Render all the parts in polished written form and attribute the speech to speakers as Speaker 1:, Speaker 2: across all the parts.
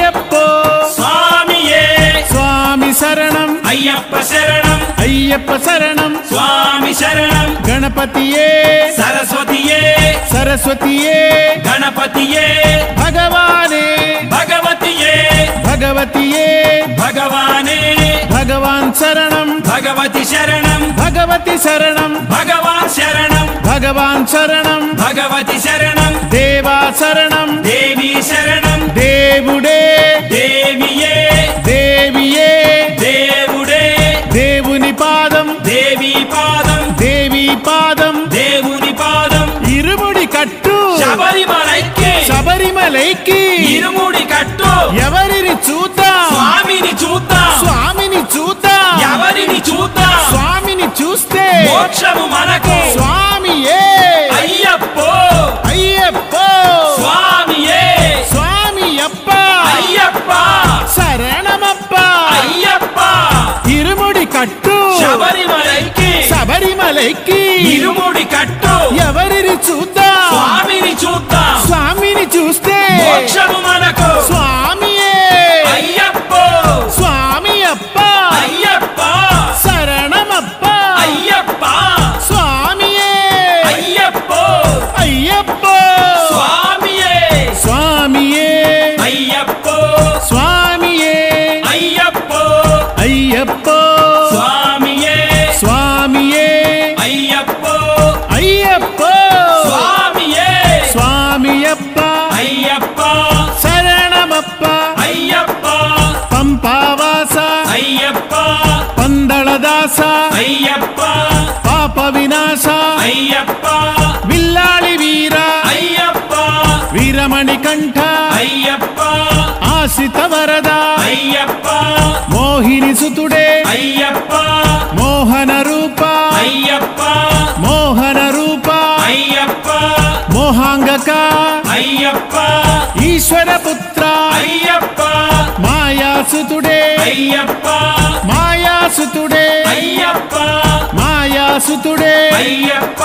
Speaker 1: అయ్యప్పో
Speaker 2: స్వామియే
Speaker 1: స్వామి శరణం
Speaker 2: అయ్యప్ప శరణం
Speaker 1: అయ్యప్ప శరణం
Speaker 2: స్వామి శరణం
Speaker 1: గణపతియే
Speaker 2: సరస్వతియే
Speaker 1: సరస్వతియే
Speaker 2: గణపతియే
Speaker 1: భగవానే
Speaker 2: భగవతియే
Speaker 1: భగవతియే
Speaker 2: భగవానే
Speaker 1: భగవాన్ శరణం
Speaker 2: భగవతి శరణం
Speaker 1: భగవతి శరణం
Speaker 2: భగవాన్ శరణం
Speaker 1: భగవాన్ శరణం
Speaker 2: భగవతి శరణం
Speaker 1: దేవా శరణం
Speaker 2: దేవి శరణం
Speaker 1: దేవుడే
Speaker 2: దేవియే
Speaker 1: దేవియే
Speaker 2: దేవుడే
Speaker 1: దేవుని పాదం
Speaker 2: దేవి పాదం
Speaker 1: దేవి పాదం
Speaker 2: దేవుని పాదం
Speaker 1: ఇరుముడి కట్టు
Speaker 2: శబరిమలైకి
Speaker 1: శబరిమలైకి
Speaker 2: ఇరుముడి కట్టు
Speaker 1: ఎవరిని చూద్దాం
Speaker 2: స్వామిని చూద్దాం
Speaker 1: స్వామిని చూద్దాం
Speaker 2: ఎవరిని చూద్దాం
Speaker 1: స్వామిని చూస్తే
Speaker 2: మోక్షము మనకు
Speaker 1: స్వామియే
Speaker 2: అయ్యప్పో
Speaker 1: అయ్యప్పో
Speaker 2: స్వామియే
Speaker 1: స్వామి అప్ప
Speaker 2: అయ్యప్ప
Speaker 1: శరణమప్ప
Speaker 2: అయ్యప్ప
Speaker 1: ఇరుముడి కట్టు
Speaker 2: శబరిమలైకి
Speaker 1: శబరిమలైకి
Speaker 2: ఇరుముడి కట్టు
Speaker 1: ఎవరిని చూద్దాం
Speaker 2: స్వామిని చూద్దాం
Speaker 1: స్వామిని చూస్తే
Speaker 2: మోక్షము మనకు
Speaker 1: స్వామియే
Speaker 2: అయ్యప్పో
Speaker 1: స్వామి అప్ప
Speaker 2: అయ్యప్ప
Speaker 1: శరణమప్ప
Speaker 2: అయ్యప్ప
Speaker 1: స్వామియే
Speaker 2: అయ్యప్పో
Speaker 1: అయ్యప్పో
Speaker 2: స్వామియే
Speaker 1: స్వామియే
Speaker 2: అయ్యప్పో
Speaker 1: స్వామియే
Speaker 2: అయ్యప్పో
Speaker 1: అయ్యప్పో
Speaker 2: స్వామియే
Speaker 1: స్వామియే
Speaker 2: అయ్యప్పో
Speaker 1: అయ్యప్పో
Speaker 2: స్వామియే
Speaker 1: స్వామియప్ప
Speaker 2: అయ్యప్ప
Speaker 1: శరణమప్ప
Speaker 2: అయ్యప్ప
Speaker 1: పంపావాస
Speaker 2: అయ్యప్ప
Speaker 1: పందళదాస
Speaker 2: అయ్యప్ప
Speaker 1: పాప వినాశ
Speaker 2: అయ్యప్ప
Speaker 1: విల్లాళి వీర
Speaker 2: అయ్యప్ప
Speaker 1: వీరమణి కంఠ
Speaker 2: అయ్యప్ప
Speaker 1: ఆశ్రిత వరద
Speaker 2: అయ్యప్ప
Speaker 1: మోహిని సుతుడే
Speaker 2: అయ్యప్ప
Speaker 1: మోహన రూప
Speaker 2: అయ్యప్ప
Speaker 1: మోహన రూప
Speaker 2: అయ్యప్ప
Speaker 1: మోహాంగక
Speaker 2: అయ్యప్ప
Speaker 1: ఈశ్వర పుత్ర
Speaker 2: అయ్యప్ప
Speaker 1: మాయాసుతుడే
Speaker 2: అయ్యప్ప
Speaker 1: మాయాసుతుడే
Speaker 2: అయ్యప్ప
Speaker 1: మాయాసుతుడే
Speaker 2: అయ్యప్ప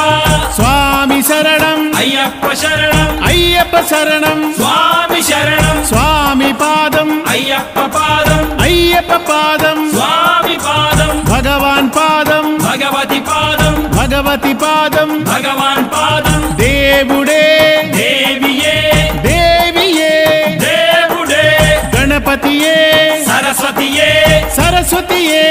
Speaker 1: స్వామి శరణం
Speaker 2: అయ్యప్ప శరణం
Speaker 1: అయ్యప్ప శరణం
Speaker 2: స్వామి శరణం
Speaker 1: స్వామి పాదం
Speaker 2: అయ్యప్ప పాదం
Speaker 1: అయ్యప్ప పాదం
Speaker 2: స్వామి పాదం
Speaker 1: భగవాన్ పాదం
Speaker 2: భగవతి పాదం
Speaker 1: భగవతి పాదం
Speaker 2: భగవాన్ పాదం
Speaker 1: దేవుడే
Speaker 2: దేవియే
Speaker 1: దేవియే
Speaker 2: దేవుడే
Speaker 1: గణపతియే
Speaker 2: సరస్వతియే
Speaker 1: సరస్వతియే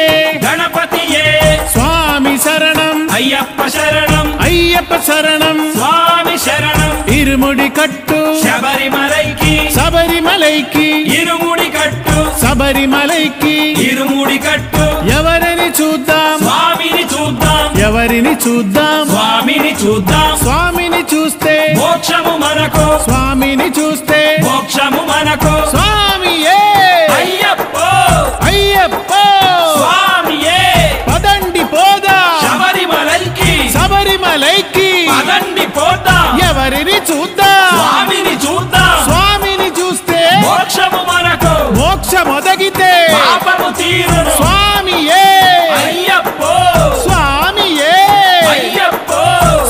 Speaker 2: గణపతియే
Speaker 1: స్వామి శరణం
Speaker 2: అయ్యప్ప శరణం
Speaker 1: అయ్యప్ప శరణం
Speaker 2: స్వామి శరణం
Speaker 1: ఇరుముడి కట్టు
Speaker 2: శబరిమలైకి
Speaker 1: శబరిమలైకి
Speaker 2: ఇరుముడి కట్టు
Speaker 1: శబరిమలైకి
Speaker 2: ఇరుముడి కట్టు
Speaker 1: ఎవరిని చూద్దాం
Speaker 2: స్వామిని చూద్దాం
Speaker 1: ఎవరిని చూద్దాం
Speaker 2: స్వామిని చూద్దాం
Speaker 1: స్వామిని చూస్తే
Speaker 2: మోక్షము మనకు
Speaker 1: స్వామిని చూస్తే
Speaker 2: మోక్షము మనకు
Speaker 1: స్వామియే
Speaker 2: అయ్యప్పో
Speaker 1: అయ్యప్పో
Speaker 2: స్వామియే
Speaker 1: పదండి పోదా
Speaker 2: శబరిమలైకి
Speaker 1: శబరిమలైకి
Speaker 2: పదండి పోదాం
Speaker 1: ఎవరిని చూద్దాం
Speaker 2: స్వామిని చూద్దాం
Speaker 1: స్వామిని చూస్తే
Speaker 2: మోక్షము మనకు
Speaker 1: మోక్షమొదగితే
Speaker 2: పాపము తీరును
Speaker 1: స్వామియే
Speaker 2: అయ్యప్పో
Speaker 1: స్వామియే
Speaker 2: అయ్యప్పో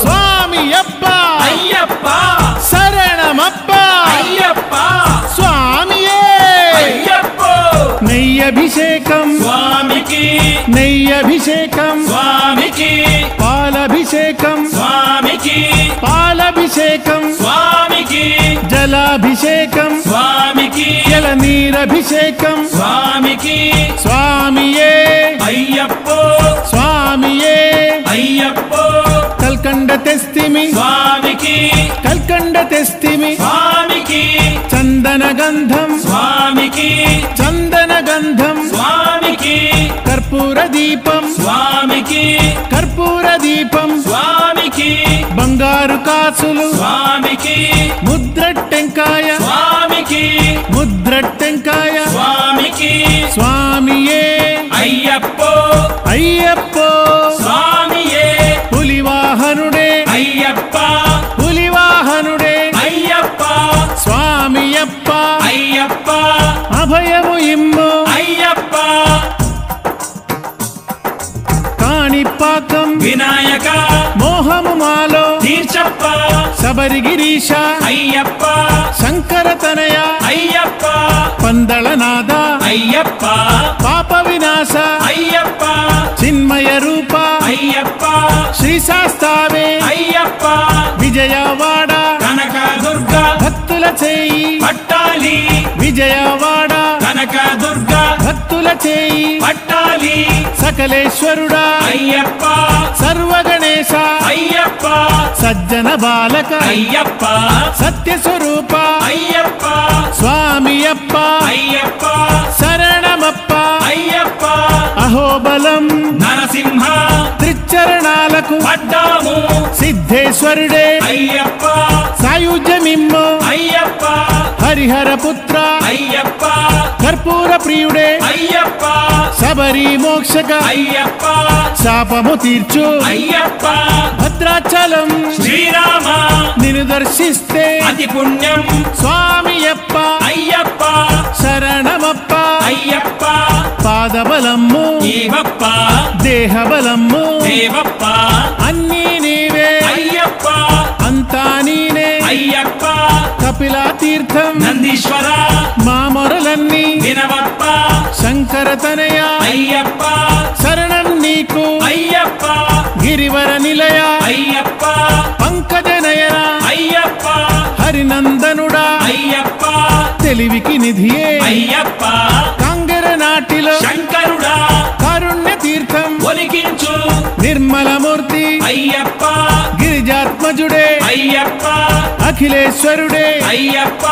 Speaker 1: స్వామి అప్ప
Speaker 2: అయ్యప్ప
Speaker 1: శరణమప్ప
Speaker 2: అయ్యప్ప
Speaker 1: స్వామియే
Speaker 2: అయ్యప్పో
Speaker 1: నెయ్యభిషేకం
Speaker 2: స్వామికి
Speaker 1: నెయ్యభిషేకం
Speaker 2: స్వామికి
Speaker 1: పాలభిషేకం
Speaker 2: స్వామికి
Speaker 1: పాలభిషేకం
Speaker 2: స్వామికి
Speaker 1: జలాభిషేకం
Speaker 2: స్వామికి
Speaker 1: జలనీరభిషేకం
Speaker 2: స్వామికి
Speaker 1: స్వామియే
Speaker 2: అయ్యప్పో
Speaker 1: స్వామియే
Speaker 2: అయ్యప్పో
Speaker 1: కల్కండ తెస్తిమి
Speaker 2: స్వామికి
Speaker 1: కల్కండ తెస్తిమి
Speaker 2: స్వామికి
Speaker 1: చందన గంధం
Speaker 2: స్వామికి
Speaker 1: చందన గంధం
Speaker 2: స్వామికి
Speaker 1: కర్పూర దీపం
Speaker 2: స్వామికి
Speaker 1: కర్పూర దీపం
Speaker 2: స్వామికి
Speaker 1: బంగారు కాసులు
Speaker 2: స్వామికి
Speaker 1: ముద్రట్టెంకాయ
Speaker 2: స్వామికి
Speaker 1: ముద్రట్టెంకాయ
Speaker 2: స్వామికి
Speaker 1: స్వామియే
Speaker 2: అయ్యప్పో
Speaker 1: అయ్యప్పో
Speaker 2: స్వామియే
Speaker 1: పులివాహనుడే
Speaker 2: అయ్యప్ప
Speaker 1: పులివాహనుడే
Speaker 2: అయ్యప్ప
Speaker 1: స్వామియప్ప
Speaker 2: అయ్యప్ప
Speaker 1: అభయము ఇమ్ము
Speaker 2: అయ్యప్ప
Speaker 1: కాణిపాకం
Speaker 2: వినాయక
Speaker 1: మోహము మాలో
Speaker 2: తీర్చప్ప
Speaker 1: శబరిగిరీశ
Speaker 2: అయ్యప్ప
Speaker 1: శంకర తనయ
Speaker 2: అయ్యప్ప
Speaker 1: పందళనాద
Speaker 2: అయ్యప్ప
Speaker 1: పాప వినాశ
Speaker 2: అయ్యప్ప
Speaker 1: చిన్మయ రూప
Speaker 2: అయ్యప్ప
Speaker 1: శ్రీశాస్తావే
Speaker 2: అయ్యప్ప
Speaker 1: విజయవాడ
Speaker 2: కనక దుర్గ
Speaker 1: భక్తుల చేయి
Speaker 2: పట్టాలి
Speaker 1: విజయవాడ
Speaker 2: కనక దుర్గ
Speaker 1: భక్తుల చేయి
Speaker 2: పట్టాలి
Speaker 1: సకలేశ్వరుడా
Speaker 2: అయ్యప్ప
Speaker 1: సర్వగణేశ
Speaker 2: అయ్యప్ప
Speaker 1: సజ్జన బాలక
Speaker 2: అయ్యప్ప
Speaker 1: సత్య స్వరూప
Speaker 2: అయ్యప్ప
Speaker 1: స్వామియప్ప
Speaker 2: అయ్యప్ప
Speaker 1: శరణమప్ప
Speaker 2: అయ్యప్ప
Speaker 1: అహోబలం
Speaker 2: నరసింహ
Speaker 1: త్రిచరణాలకు
Speaker 2: పడ్డాము
Speaker 1: సిద్ధేశ్వరుడే
Speaker 2: అయ్యప్ప
Speaker 1: సాయుధ్యమిమ్ము
Speaker 2: అయ్యప్ప
Speaker 1: హరిహర పుత్ర
Speaker 2: అయ్యప్ప
Speaker 1: కర్పూర ప్రియుడే
Speaker 2: అయ్యప్ప
Speaker 1: శబరి మోక్షక
Speaker 2: అయ్యప్ప
Speaker 1: శాపము తీర్చు
Speaker 2: అయ్యప్ప
Speaker 1: భద్రాచలం
Speaker 2: శ్రీరామ
Speaker 1: నిన్ను దర్శిస్తే
Speaker 2: అతి పుణ్యం
Speaker 1: స్వామియప్ప
Speaker 2: అయ్యప్ప
Speaker 1: శరణమప్ప
Speaker 2: అయ్యప్ప
Speaker 1: పాదబలమ్ము
Speaker 2: జీవప్ప
Speaker 1: దేహబలమ్ము
Speaker 2: దేవప్ప
Speaker 1: అన్నీ నీవే
Speaker 2: అయ్యప్ప
Speaker 1: అంతా నీనే
Speaker 2: అయ్యప్ప
Speaker 1: కపిలా తీర్థం
Speaker 2: నందీశ్వర
Speaker 1: మా మొరలన్నీ
Speaker 2: వినవప్ప
Speaker 1: శంకర తనయ
Speaker 2: అయ్యప్ప
Speaker 1: శరణం నీకు
Speaker 2: అయ్యప్ప
Speaker 1: గిరివర నిలయ
Speaker 2: అయ్యప్ప
Speaker 1: పంకజ నయన
Speaker 2: అయ్యప్ప
Speaker 1: హరినందనుడా
Speaker 2: అయ్యప్ప
Speaker 1: తెలివికి నిధియే
Speaker 2: అయ్యప్ప
Speaker 1: కాంగర నాటిలో
Speaker 2: శంకరుడా
Speaker 1: కారుణ్య తీర్థం
Speaker 2: ఒలికించు
Speaker 1: నిర్మలమూర్తి
Speaker 2: అయ్యప్ప
Speaker 1: గిరిజాత్మజుడే
Speaker 2: అయ్యప్ప
Speaker 1: అఖిలేశ్వరుడే
Speaker 2: అయ్యప్ప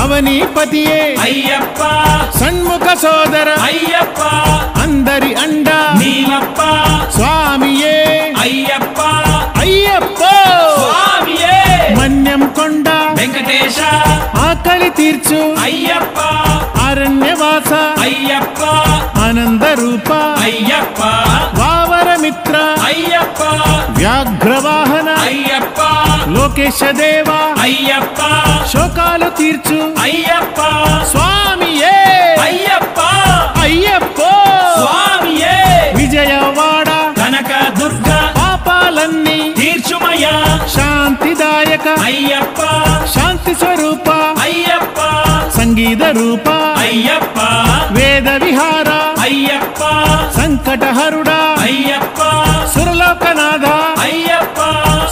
Speaker 1: అవనీపతియే
Speaker 2: అయ్యప్ప
Speaker 1: షణ్ముఖ సోదర
Speaker 2: అయ్యప్ప
Speaker 1: అందరి అండ
Speaker 2: నీలప్ప
Speaker 1: స్వామియే
Speaker 2: అయ్యప్ప
Speaker 1: అయ్యప్ప
Speaker 2: స్వామియే
Speaker 1: మన్యం కొండ
Speaker 2: వెంకటేశ
Speaker 1: ఆకలి తీర్చు
Speaker 2: అయ్యప్ప
Speaker 1: అరణ్యవాస
Speaker 2: అయ్యప్ప
Speaker 1: ఆనంద రూప
Speaker 2: అయ్యప్ప
Speaker 1: వావరమిత్ర
Speaker 2: అయ్యప్ప
Speaker 1: వ్యాఘ్రవాహన
Speaker 2: అయ్యప్ప
Speaker 1: లోకేశ దేవ
Speaker 2: అయ్యప్ప
Speaker 1: శోకాలు తీర్చు
Speaker 2: అయ్యప్ప
Speaker 1: స్వామియే
Speaker 2: అయ్యప్ప
Speaker 1: అయ్యప్ప
Speaker 2: స్వామియే
Speaker 1: విజయవాడ
Speaker 2: కనక దుర్గ
Speaker 1: పాపాలన్నీ
Speaker 2: తీర్చుమయ
Speaker 1: శాంతిదాయక
Speaker 2: అయ్యప్ప
Speaker 1: శాంతి స్వరూప
Speaker 2: అయ్యప్ప
Speaker 1: సంగీత రూప
Speaker 2: అయ్యప్ప
Speaker 1: వేద విహార
Speaker 2: అయ్యప్ప
Speaker 1: సంకటహరుడా
Speaker 2: అయ్యప్ప
Speaker 1: సురలోకనాథ
Speaker 2: అయ్యప్ప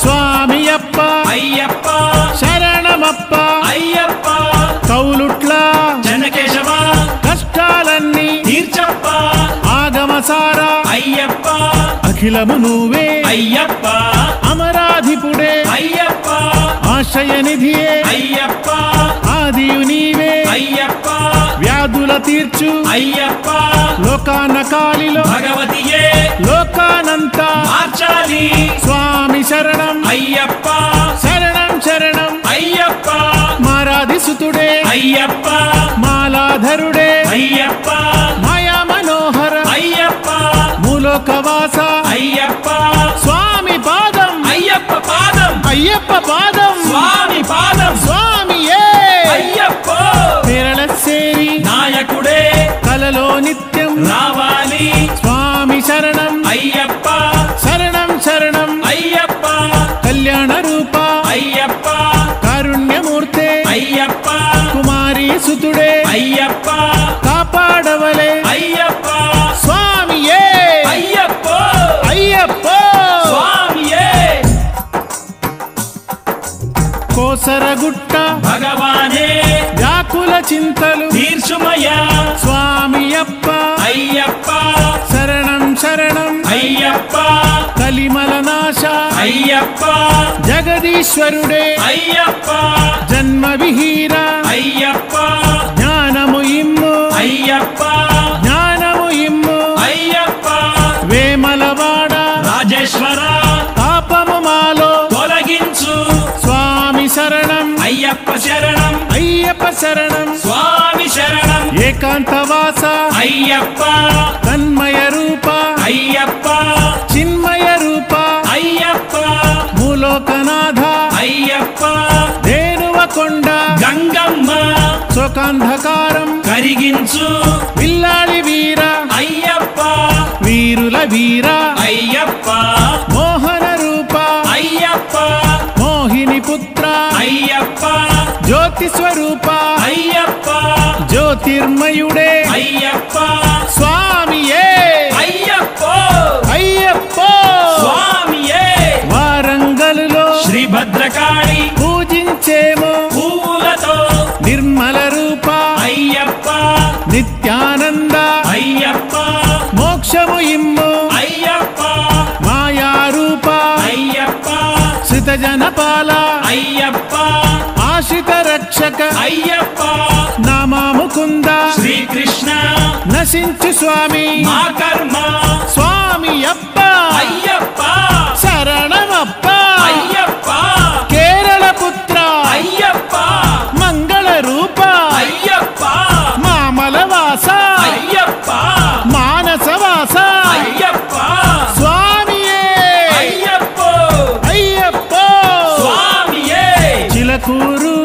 Speaker 1: స్వామియప్ప
Speaker 2: అయ్యప్ప
Speaker 1: శరణమప్ప
Speaker 2: అయ్యప్ప
Speaker 1: కౌలుట్ల
Speaker 2: జనకేశవ
Speaker 1: కష్టాలన్నీ
Speaker 2: తీర్చప్ప
Speaker 1: ఆగమసార
Speaker 2: అయ్యప్ప
Speaker 1: అఖిలము నువ్వే
Speaker 2: అయ్యప్ప
Speaker 1: అమరాధిపుడే
Speaker 2: అయ్యప్ప
Speaker 1: ఆశయ నిధియే
Speaker 2: అయ్యప్ప
Speaker 1: ఆదియు నీవే
Speaker 2: అయ్యప్ప
Speaker 1: వ్యాధుల తీర్చు
Speaker 2: అయ్యప్ప
Speaker 1: లోకాన కాలిలో
Speaker 2: భగవతియే
Speaker 1: లోకానంతా
Speaker 2: మార్చాలి
Speaker 1: స్వామి శరణం
Speaker 2: అయ్యప్ప
Speaker 1: శరణం శరణం
Speaker 2: అయ్యప్ప
Speaker 1: మారాది సుతుడే
Speaker 2: అయ్యప్ప
Speaker 1: మాలాధరుడే
Speaker 2: అయ్యప్ప
Speaker 1: మాయా మనోహర
Speaker 2: అయ్యప్ప
Speaker 1: మూలోకవాస
Speaker 2: అయ్యప్ప
Speaker 1: స్వామి పాదం
Speaker 2: అయ్యప్ప పాదం
Speaker 1: అయ్యప్ప పాదం
Speaker 2: స్వామి పాదం
Speaker 1: స్వామియే
Speaker 2: అయ్యప్ప
Speaker 1: పేరళ సేరి
Speaker 2: నాయకుడే
Speaker 1: కలలో నిత్యం
Speaker 2: రావాలి
Speaker 1: స్వామి శరణం
Speaker 2: అయ్యప్ప
Speaker 1: శరణం శరణం
Speaker 2: అయ్యప్ప
Speaker 1: కళ్యాణ రూప
Speaker 2: అయ్యప్ప
Speaker 1: కారుణ్యమూర్తే
Speaker 2: అయ్యప్ప
Speaker 1: కుమారి సుతుడే
Speaker 2: అయ్యప్ప
Speaker 1: కాపాడవలే
Speaker 2: అయ్యప్ప
Speaker 1: స్వామియే
Speaker 2: అయ్యప్ప
Speaker 1: అయ్యప్ప
Speaker 2: స్వామియే
Speaker 1: కోసరగుట్ట
Speaker 2: భగవానే
Speaker 1: వ్యాకుల చింతలు
Speaker 2: తీర్చుమయ
Speaker 1: స్వామియప్ప
Speaker 2: అయ్యప్ప
Speaker 1: శరణం శరణం
Speaker 2: అయ్యప్ప
Speaker 1: కలిమల నాశ
Speaker 2: అయ్యప్ప
Speaker 1: జగదీశ్వరుడే
Speaker 2: అయ్యప్ప
Speaker 1: జన్మ విహీర
Speaker 2: అయ్యప్ప
Speaker 1: జ్ఞానము ఇమ్ము
Speaker 2: అయ్యప్ప
Speaker 1: జ్ఞానము ఇమ్ము
Speaker 2: అయ్యప్ప
Speaker 1: వేమలవాడ
Speaker 2: రాజేశ్వర
Speaker 1: పాపము మాలో
Speaker 2: తొలగించు
Speaker 1: స్వామి శరణం
Speaker 2: అయ్యప్ప శరణం
Speaker 1: అయ్యప్ప శరణం
Speaker 2: స్వామి శరణం
Speaker 1: ఏకాంతవాస
Speaker 2: అయ్యప్ప
Speaker 1: తన్మయ రూప
Speaker 2: అయ్యప్ప
Speaker 1: చిన్మయ రూప
Speaker 2: అయ్యప్ప
Speaker 1: మూలోకనాథ
Speaker 2: అయ్యప్ప
Speaker 1: ధేనువకొండ
Speaker 2: గంగమ్మ
Speaker 1: శోకాంధకారం
Speaker 2: కరిగించు
Speaker 1: విల్లాళి వీర
Speaker 2: అయ్యప్ప
Speaker 1: వీరుల వీర
Speaker 2: అయ్యప్ప
Speaker 1: మోహన రూప
Speaker 2: అయ్యప్ప
Speaker 1: మోహిని పుత్ర
Speaker 2: అయ్యప్ప
Speaker 1: జ్యోతి స్వరూప
Speaker 2: అయ్యప్ప
Speaker 1: జ్యోతిర్మయుడే
Speaker 2: అయ్యప్ప
Speaker 1: స్వామియే
Speaker 2: అయ్యప్ప
Speaker 1: అయ్యప్ప
Speaker 2: స్వామియే
Speaker 1: వారంగలులో
Speaker 2: శ్రీ భద్రకాళి
Speaker 1: పూజించేమో
Speaker 2: పూలతో
Speaker 1: నిర్మల రూప
Speaker 2: అయ్యప్ప
Speaker 1: నిత్యానంద
Speaker 2: అయ్యప్ప
Speaker 1: మోక్షము ఇమ్ము
Speaker 2: అయ్యప్ప
Speaker 1: మాయా రూప
Speaker 2: అయ్యప్ప
Speaker 1: శ్రిత జనపాల
Speaker 2: అయ్యప్ప
Speaker 1: ఆశ్రిత రక్షక
Speaker 2: అయ్యప్ప
Speaker 1: నామాముకుంద
Speaker 2: శ్రీకృష్ణ
Speaker 1: నశించు స్వామి
Speaker 2: మా కర్మ
Speaker 1: స్వామి అప్ప
Speaker 2: అయ్యప్ప
Speaker 1: శరణమప్ప
Speaker 2: అయ్యప్ప
Speaker 1: కేరళ పుత్ర
Speaker 2: అయ్యప్ప
Speaker 1: మంగళ రూప
Speaker 2: అయ్యప్ప
Speaker 1: మామలవాస
Speaker 2: అయ్యప్ప
Speaker 1: మానసవాస
Speaker 2: అయ్యప్ప
Speaker 1: స్వామియే
Speaker 2: అయ్యప్ప
Speaker 1: అయ్యప్ప
Speaker 2: స్వామియే
Speaker 1: చిలకూరు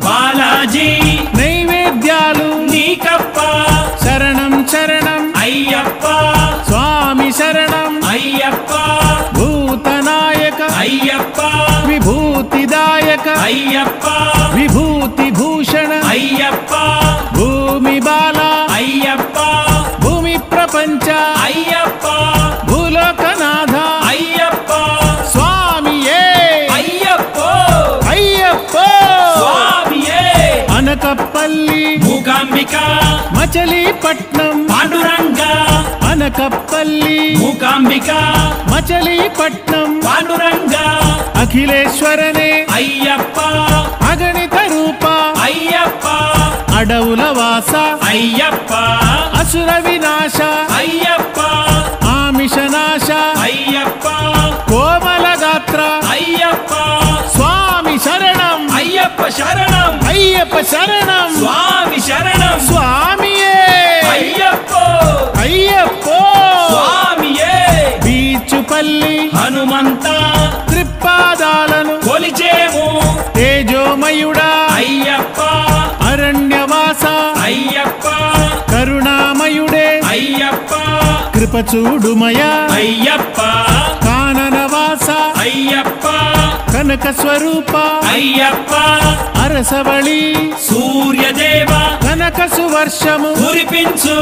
Speaker 2: బాలాజీ
Speaker 1: నైవేద్యాలు
Speaker 2: నీకప్ప
Speaker 1: శరణం శరణం
Speaker 2: అయ్యప్ప
Speaker 1: స్వామి శరణం
Speaker 2: అయ్యప్ప
Speaker 1: భూతనాయక
Speaker 2: అయ్యప్ప
Speaker 1: విభూతిదాయక
Speaker 2: అయ్యప్ప
Speaker 1: విభూతి భూషణ
Speaker 2: అయ్యప్ప
Speaker 1: భూమి బాల
Speaker 2: అయ్యప్ప
Speaker 1: భూమి ప్రపంచ
Speaker 2: అయ్యప్ప
Speaker 1: భూలోకనాథ
Speaker 2: అయ్యప్ప
Speaker 1: స్వామియే
Speaker 2: అయ్యప్ప
Speaker 1: అయ్యప్ప
Speaker 2: స్వామియే
Speaker 1: అనకపల్లి
Speaker 2: మూకాంబిక
Speaker 1: మచిలీపట్నం
Speaker 2: పాండురంగ
Speaker 1: అనకపల్లి
Speaker 2: మూకాంబిక
Speaker 1: మచిలీపట్నం
Speaker 2: పాండురంగ
Speaker 1: అఖిలేశ్వరనే
Speaker 2: అయ్యప్ప
Speaker 1: అగణిత రూప
Speaker 2: అయ్యప్ప
Speaker 1: అడవుల వాస
Speaker 2: అయ్యప్ప
Speaker 1: అసుర వినాశ
Speaker 2: అయ్యప్ప
Speaker 1: ఆమిషనాశ
Speaker 2: అయ్యప్ప
Speaker 1: కోమల గాత్ర
Speaker 2: అయ్యప్ప
Speaker 1: స్వామి శరణం
Speaker 2: అయ్యప్ప శరణం
Speaker 1: అయ్యప్ప శరణం
Speaker 2: స్వామి శరణం
Speaker 1: స్వామియే
Speaker 2: అయ్యప్ప
Speaker 1: అయ్యప్ప
Speaker 2: స్వామియే
Speaker 1: బీచుపల్లి
Speaker 2: హనుమంత
Speaker 1: త్రిపాదాలను
Speaker 2: కొలిచేము
Speaker 1: తేజోమయుడా
Speaker 2: అయ్యప్ప
Speaker 1: అరణ్యవాస
Speaker 2: అయ్యప్ప
Speaker 1: కరుణామయుడే
Speaker 2: అయ్యప్ప
Speaker 1: కృపచూడుమయ
Speaker 2: అయ్యప్ప
Speaker 1: కాననవాస
Speaker 2: అయ్యప్ప
Speaker 1: కనక స్వరూప
Speaker 2: అయ్యప్ప
Speaker 1: అరసవళి
Speaker 2: సూర్యదేవ
Speaker 1: కనక సువర్షము
Speaker 2: కురిపించు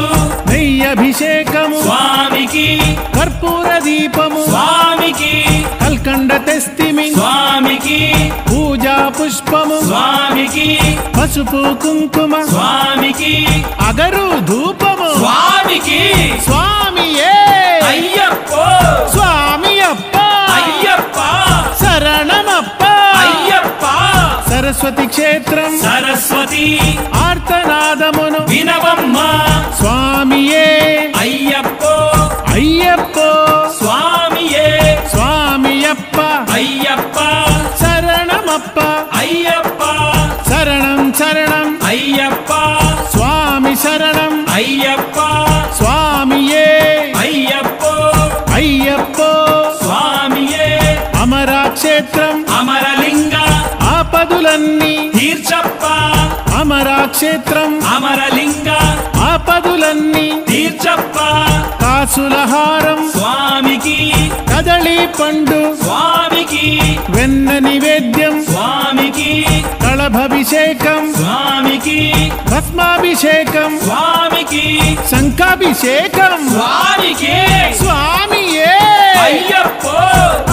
Speaker 1: నెయ్యభిషేకము
Speaker 2: స్వామికి
Speaker 1: కర్పూర దీపము
Speaker 2: స్వామికి
Speaker 1: కల్కండ తెస్తిమి
Speaker 2: స్వామికి
Speaker 1: పూజా పుష్పము
Speaker 2: స్వామికి
Speaker 1: పసుపు కుంకుమ
Speaker 2: స్వామికి
Speaker 1: అగరు ధూపము
Speaker 2: స్వామికి
Speaker 1: స్వామియే
Speaker 2: అయ్యప్ప
Speaker 1: స్వామి అప్ప
Speaker 2: అయ్యప్ప
Speaker 1: శరణమప్ప
Speaker 2: అయ్యప్ప
Speaker 1: సరస్వతి క్షేత్రం
Speaker 2: సరస్వతి
Speaker 1: ఆర్తనాదమును
Speaker 2: వినవమ్మ
Speaker 1: స్వామియే
Speaker 2: అయ్యప్ప
Speaker 1: అయ్యప్ప
Speaker 2: స్వామియే
Speaker 1: స్వామియప్ప
Speaker 2: అయ్యప్ప
Speaker 1: శరణమప్ప
Speaker 2: అయ్యప్ప
Speaker 1: శరణం శరణం
Speaker 2: అయ్యప్ప
Speaker 1: స్వామి శరణం
Speaker 2: అయ్యప్ప
Speaker 1: స్వామియే
Speaker 2: అయ్యప్ప
Speaker 1: అయ్యప్ప
Speaker 2: స్వామియే
Speaker 1: అమరాక్షేత్రం
Speaker 2: అమరలింగ
Speaker 1: ఆపదులన్నీ
Speaker 2: తీర్చప్ప
Speaker 1: అమరాక్షేత్రం
Speaker 2: అమరలింగ
Speaker 1: ఆపదులన్నీ
Speaker 2: తీర్చప్ప
Speaker 1: కాసులహారం
Speaker 2: స్వామికి
Speaker 1: కదళి పండు
Speaker 2: స్వామికి
Speaker 1: వెన్న నివేద్యం
Speaker 2: స్వామికి
Speaker 1: కళభాభిషేకం
Speaker 2: స్వామికి
Speaker 1: భస్మాభిషేకం
Speaker 2: స్వామికి
Speaker 1: శంఖాభిషేకం
Speaker 2: స్వామికి
Speaker 1: స్వామియే
Speaker 2: అయ్యప్ప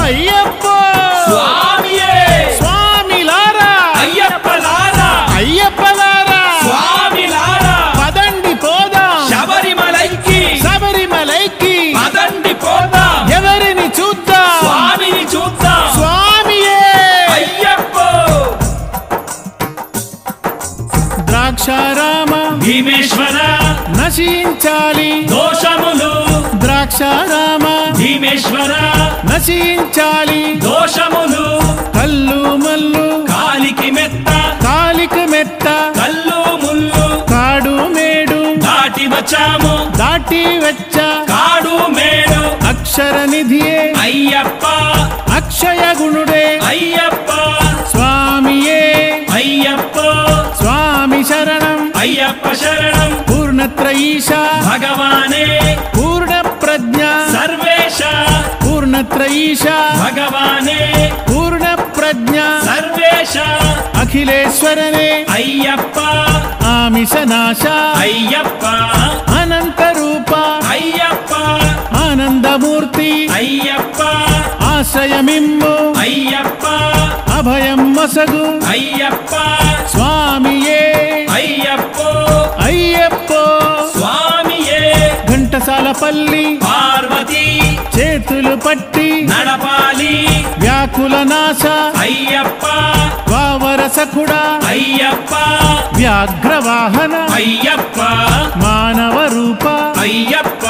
Speaker 1: అయ్యప్ప
Speaker 2: స్వామియే
Speaker 1: స్వామిలారా
Speaker 2: అయ్యప్పలారా
Speaker 1: అయ్యప్పలారా
Speaker 2: స్వామిలారా
Speaker 1: పదండి పోదాం
Speaker 2: శబరిమలైకి
Speaker 1: శబరిమలైకి
Speaker 2: పదండి పోదాం
Speaker 1: ఎవరిని చూద్దాం
Speaker 2: స్వామిని చూద్దాం
Speaker 1: స్వామియే
Speaker 2: అయ్యప్ప
Speaker 1: ద్రాక్షారామ
Speaker 2: భీమేశ్వర
Speaker 1: నశించాలి
Speaker 2: దోషములు
Speaker 1: ద్రాక్షారామ
Speaker 2: భీమేశ్వర
Speaker 1: నశించాలి
Speaker 2: దోషములు
Speaker 1: కల్లు మల్లు
Speaker 2: కాలికి మెత్త
Speaker 1: కాలికి మెత్త
Speaker 2: కల్లు ముల్లు
Speaker 1: కాడు మేడు
Speaker 2: దాటి వచ్చాము
Speaker 1: దాటి వచ్చ
Speaker 2: కాడు మేడు
Speaker 1: అక్షర నిధియే
Speaker 2: అయ్యప్ప
Speaker 1: అక్షయ గుణుడే
Speaker 2: అయ్యప్ప
Speaker 1: స్వామియే
Speaker 2: అయ్యప్ప
Speaker 1: స్వామి శరణం
Speaker 2: అయ్యప్ప శరణం
Speaker 1: పూర్ణత్రయీశ
Speaker 2: భగవానే
Speaker 1: పూర్ణ ప్రజ్ఞ
Speaker 2: సర్వేశ
Speaker 1: పూర్ణ పూర్ణత్రయీశ
Speaker 2: భగవానే
Speaker 1: పూర్ణ ప్రజ్ఞ
Speaker 2: సర్వేశ
Speaker 1: అఖిలేశ్వరనే
Speaker 2: అయ్యప్ప
Speaker 1: ఆమిషనాశ
Speaker 2: అయ్యప్ప
Speaker 1: అనంత రూప
Speaker 2: అయ్యప్ప
Speaker 1: ఆనందమూర్తి
Speaker 2: అయ్యప్ప
Speaker 1: ఆశ్రయమిమ్ము
Speaker 2: అయ్యప్ప
Speaker 1: అభయం మసగు
Speaker 2: అయ్యప్ప
Speaker 1: స్వామియే
Speaker 2: అయ్యప్పో
Speaker 1: అయ్యప్పో
Speaker 2: స్వామియే
Speaker 1: ఘంటసాలపల్లి
Speaker 2: పార్వతి
Speaker 1: చేతులు పట్టి
Speaker 2: నడపాలి
Speaker 1: వ్యాకుల నాశ
Speaker 2: అయ్యప్ప
Speaker 1: వావరసకుడా
Speaker 2: అయ్యప్ప
Speaker 1: వ్యాఘ్రవాహన
Speaker 2: అయ్యప్ప
Speaker 1: మానవ రూప
Speaker 2: అయ్యప్ప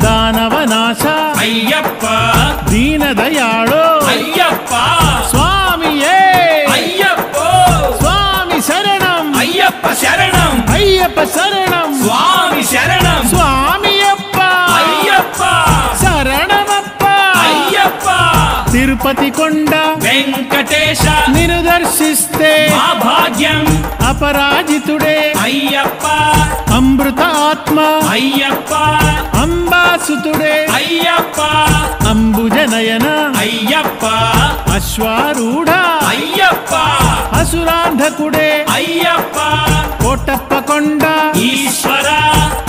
Speaker 1: దానవ నాశ
Speaker 2: అయ్యప్ప
Speaker 1: దీనదయాళో
Speaker 2: అయ్యప్ప
Speaker 1: స్వామియే
Speaker 2: అయ్యప్పో
Speaker 1: స్వామి శరణం
Speaker 2: అయ్యప్ప శరణం
Speaker 1: అయ్యప్ప శరణం
Speaker 2: స్వామి శరణం
Speaker 1: స్వామియప్ప
Speaker 2: అయ్యప్ప
Speaker 1: శరణమప్ప
Speaker 2: అయ్యప్ప
Speaker 1: తిరుపతి కొండ
Speaker 2: వెంకటేశ
Speaker 1: నిన్ను దర్శిస్తే
Speaker 2: మా భాగ్యం
Speaker 1: అపరాజితుడే
Speaker 2: అయ్యప్ప
Speaker 1: అమృత ఆత్మ
Speaker 2: అయ్యప్ప
Speaker 1: అంబాసుతుడే
Speaker 2: అయ్యప్ప
Speaker 1: అంబుజనయన
Speaker 2: అయ్యప్ప
Speaker 1: అశ్వారూఢ
Speaker 2: అయ్యప్ప
Speaker 1: అసురాంధకుడే
Speaker 2: అయ్యప్ప
Speaker 1: కోటప్ప కొండ
Speaker 2: ఈశ్వర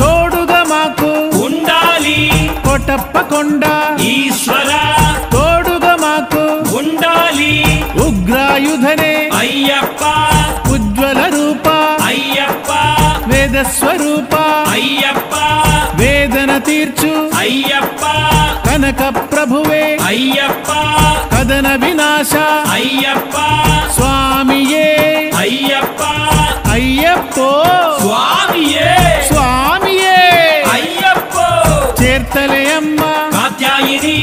Speaker 1: తోడుగా మాకు
Speaker 2: ఉండాలి
Speaker 1: కోటప్ప కొండ
Speaker 2: ఈశ్వర
Speaker 1: తోడుగా మాకు
Speaker 2: ఉండాలి
Speaker 1: ఉగ్రాయుధనే
Speaker 2: అయ్యప్ప
Speaker 1: ఉజ్వల రూప
Speaker 2: అయ్యప్ప
Speaker 1: వేద స్వరూప
Speaker 2: అయ్యప్ప
Speaker 1: వేదన తీర్చు
Speaker 2: అయ్యప్ప
Speaker 1: కనక ప్రభువే
Speaker 2: అయ్యప్ప
Speaker 1: కదన వినాశ
Speaker 2: అయ్యప్ప
Speaker 1: స్వామియే
Speaker 2: అయ్యప్ప
Speaker 1: అయ్యప్పో
Speaker 2: స్వామియే
Speaker 1: స్వామియే
Speaker 2: అయ్యప్పో
Speaker 1: చేర్తలే అమ్మ
Speaker 2: కాత్యాయిని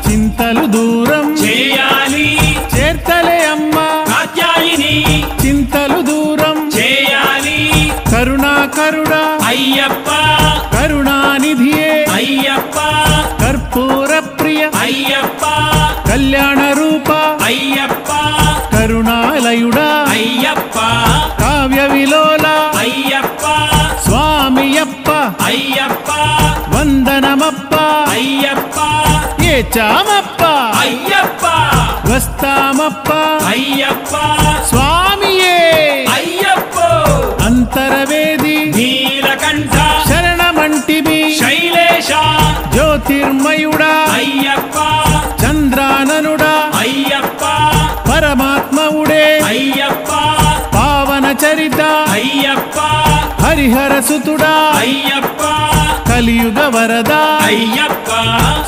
Speaker 1: చింతలు దూరం
Speaker 2: చేయాలి
Speaker 1: చేర్తలే అమ్మ
Speaker 2: కాత్యాయిని
Speaker 1: చింతలు దూరం
Speaker 2: చేయాలి
Speaker 1: కరుణాకరుడ
Speaker 2: అయ్యప్ప
Speaker 1: కరుణానిధియే
Speaker 2: అయ్యప్ప
Speaker 1: కర్పూర ప్రియ
Speaker 2: అయ్యప్ప
Speaker 1: కళ్యాణ రూప
Speaker 2: అయ్యప్ప
Speaker 1: కరుణాలయుడా
Speaker 2: అయ్యప్ప
Speaker 1: కావ్య విలోల
Speaker 2: అయ్యప్ప
Speaker 1: స్వామియప్ప
Speaker 2: అయ్యప్ప
Speaker 1: వందనమప్ప
Speaker 2: అయ్యప్ప
Speaker 1: ఏచామప్ప
Speaker 2: అయ్యప్ప
Speaker 1: వస్తామప్ప
Speaker 2: అయ్యప్ప
Speaker 1: స్వామియే
Speaker 2: అయ్యప్పో
Speaker 1: అంతరవేది
Speaker 2: నీలకంఠ
Speaker 1: శరణమంటిమి
Speaker 2: శైలేశ
Speaker 1: జ్యోతిర్మయుడా
Speaker 2: అయ్యప్ప
Speaker 1: చంద్రాననుడా
Speaker 2: అయ్యప్ప
Speaker 1: పరమాత్మవుడే
Speaker 2: అయ్యప్ప
Speaker 1: పావన చరిత
Speaker 2: అయ్యప్ప
Speaker 1: హరిహర సుతుడా
Speaker 2: అయ్యప్ప
Speaker 1: కలియుగ వరద
Speaker 2: అయ్యప్ప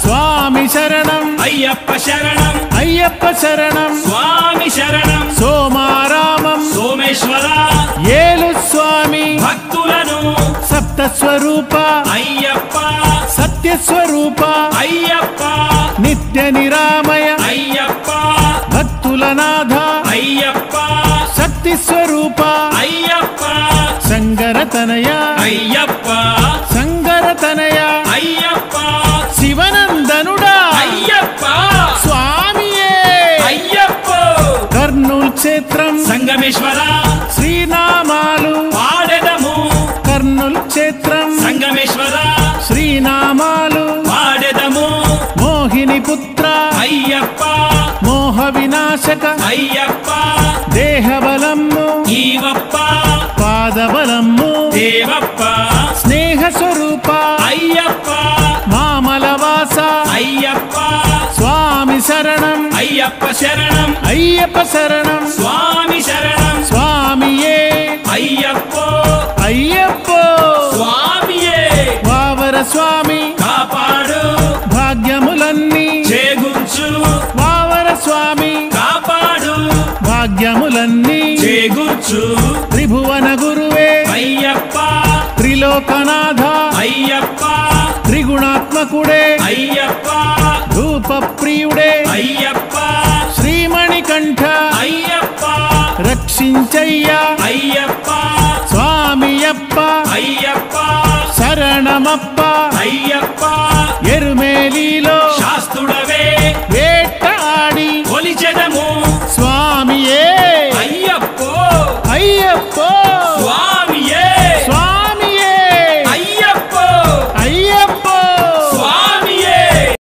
Speaker 1: స్వామి శరణం
Speaker 2: అయ్యప్ప శరణం
Speaker 1: అయ్యప్ప శరణం
Speaker 2: స్వామి శరణం
Speaker 1: సోమారామం
Speaker 2: సోమేశ్వర
Speaker 1: ఏలు స్వామి
Speaker 2: భక్తులను
Speaker 1: సప్తస్వరూప
Speaker 2: అయ్యప్ప
Speaker 1: సత్యస్వరూప
Speaker 2: అయ్యప్ప
Speaker 1: నిత్య నిరామయ
Speaker 2: అయ్యప్ప
Speaker 1: భక్తుల నాథ
Speaker 2: అయ్యప్ప
Speaker 1: శక్తి స్వరూప
Speaker 2: అయ్యప్ప
Speaker 1: సంగరతనయ
Speaker 2: అయ్యప్ప
Speaker 1: సంగరతనయ
Speaker 2: అయ్యప్ప
Speaker 1: శివనందనుడా
Speaker 2: అయ్యప్ప
Speaker 1: స్వామియే
Speaker 2: అయ్యప్ప
Speaker 1: కర్నూల్ క్షేత్రం
Speaker 2: సంగమేశ్వర
Speaker 1: శ్రీనామాలు
Speaker 2: పాడెదము
Speaker 1: కర్నూల్ క్షేత్రం
Speaker 2: సంగమేశ్వర
Speaker 1: శ్రీనామాలు
Speaker 2: పాడెదము
Speaker 1: మోహిని పుత్ర
Speaker 2: అయ్యప్ప
Speaker 1: మోహ వినాశక
Speaker 2: అయ్యప్ప
Speaker 1: దేహబలము
Speaker 2: ఈవప్ప
Speaker 1: పాదబలము
Speaker 2: దేవప్ప
Speaker 1: స్నేహ స్వరూప
Speaker 2: అయ్యప్ప
Speaker 1: మామలవాస
Speaker 2: అయ్యప్ప
Speaker 1: స్వామి శరణం
Speaker 2: అయ్యప్ప శరణం
Speaker 1: అయ్యప్ప శరణం
Speaker 2: స్వామి శరణం
Speaker 1: స్వామియే
Speaker 2: అయ్యప్పో
Speaker 1: అయ్యప్పో
Speaker 2: స్వామియే
Speaker 1: వావర స్వామి
Speaker 2: కాపాడు
Speaker 1: భాగ్యములన్నీ
Speaker 2: చేకూర్చు
Speaker 1: వావర స్వామి
Speaker 2: కాపాడు
Speaker 1: భాగ్యములన్నీ
Speaker 2: చేకూర్చు
Speaker 1: త్రిభువన గురువే
Speaker 2: అయ్యప్ప
Speaker 1: త్రిలోకనాథ
Speaker 2: అయ్యప్ప
Speaker 1: త్రిగుణాత్మకుడే
Speaker 2: అయ్యప్ప
Speaker 1: ధూప ప్రియుడే
Speaker 2: అయ్యప్ప
Speaker 1: శ్రీమణికంఠ
Speaker 2: అయ్యప్ప
Speaker 1: రక్షించయ్యా
Speaker 2: అయ్యప్ప
Speaker 1: స్వామియప్ప
Speaker 2: అయ్యప్ప
Speaker 1: శరణమప్ప
Speaker 2: అయ్యప్ప
Speaker 1: ఎరుమేలిలో
Speaker 2: శాస్త్రుడవే